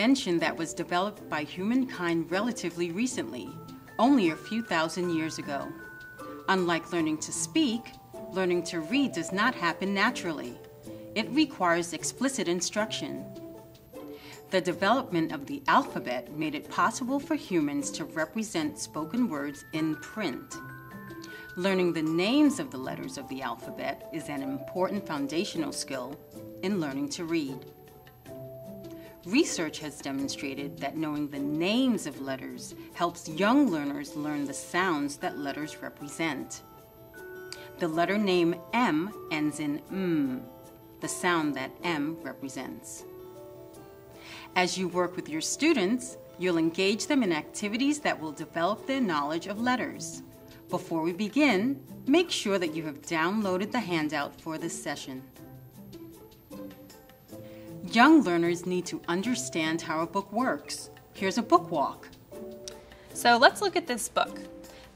invention that was developed by humankind relatively recently, only a few thousand years ago. Unlike learning to speak, learning to read does not happen naturally. It requires explicit instruction. The development of the alphabet made it possible for humans to represent spoken words in print. Learning the names of the letters of the alphabet is an important foundational skill in learning to read. Research has demonstrated that knowing the names of letters helps young learners learn the sounds that letters represent. The letter name M ends in M, the sound that M represents. As you work with your students, you'll engage them in activities that will develop their knowledge of letters. Before we begin, make sure that you have downloaded the handout for this session. Young learners need to understand how a book works. Here's a book walk. So let's look at this book.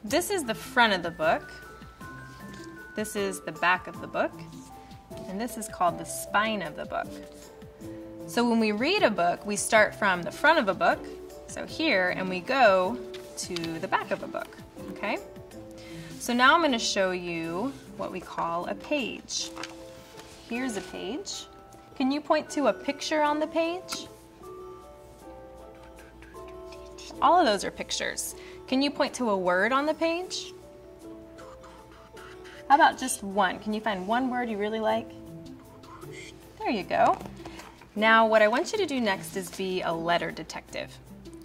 This is the front of the book. This is the back of the book. And this is called the spine of the book. So when we read a book, we start from the front of a book, so here, and we go to the back of a book, okay? So now I'm going to show you what we call a page. Here's a page. Can you point to a picture on the page? All of those are pictures. Can you point to a word on the page? How about just one? Can you find one word you really like? There you go. Now what I want you to do next is be a letter detective.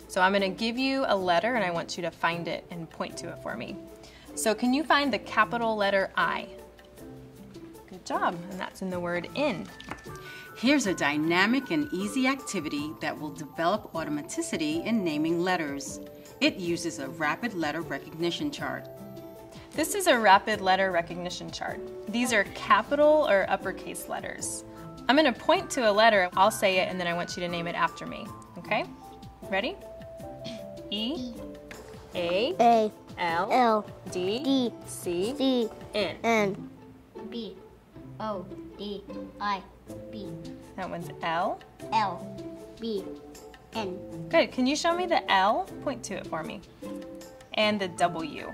So I'm going to give you a letter and I want you to find it and point to it for me. So can you find the capital letter I? Good job, and that's in the word in. Here's a dynamic and easy activity that will develop automaticity in naming letters. It uses a rapid letter recognition chart. This is a rapid letter recognition chart. These are capital or uppercase letters. I'm going to point to a letter, I'll say it, and then I want you to name it after me, okay? Ready? E, A, L, D, C, N. B, O, D, I, B. That one's L. L, B, N. Good. Can you show me the L? Point to it for me. And the W.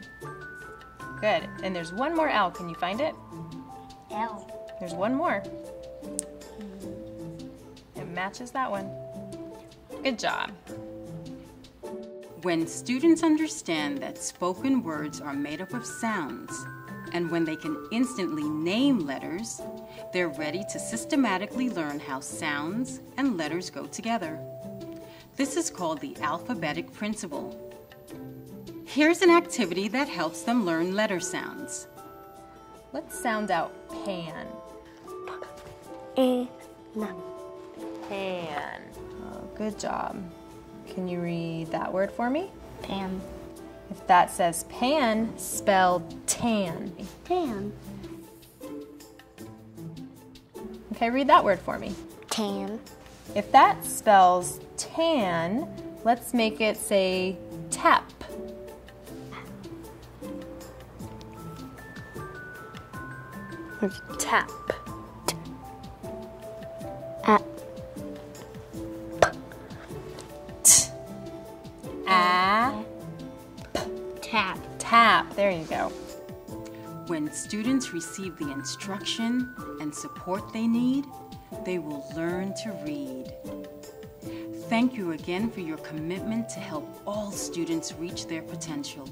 Good. And there's one more L. Can you find it? L. There's one more. It matches that one. Good job. When students understand that spoken words are made up of sounds, and when they can instantly name letters, they're ready to systematically learn how sounds and letters go together. This is called the Alphabetic Principle. Here's an activity that helps them learn letter sounds. Let's sound out pan. Pan. Oh, good job. Can you read that word for me? Pan. If that says pan, spell tan. Tan. Okay, read that word for me. Tan. If that spells tan, let's make it say tap. Tap. Tap. Tap. There you go. When students receive the instruction and support they need, they will learn to read. Thank you again for your commitment to help all students reach their potential.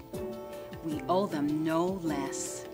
We owe them no less.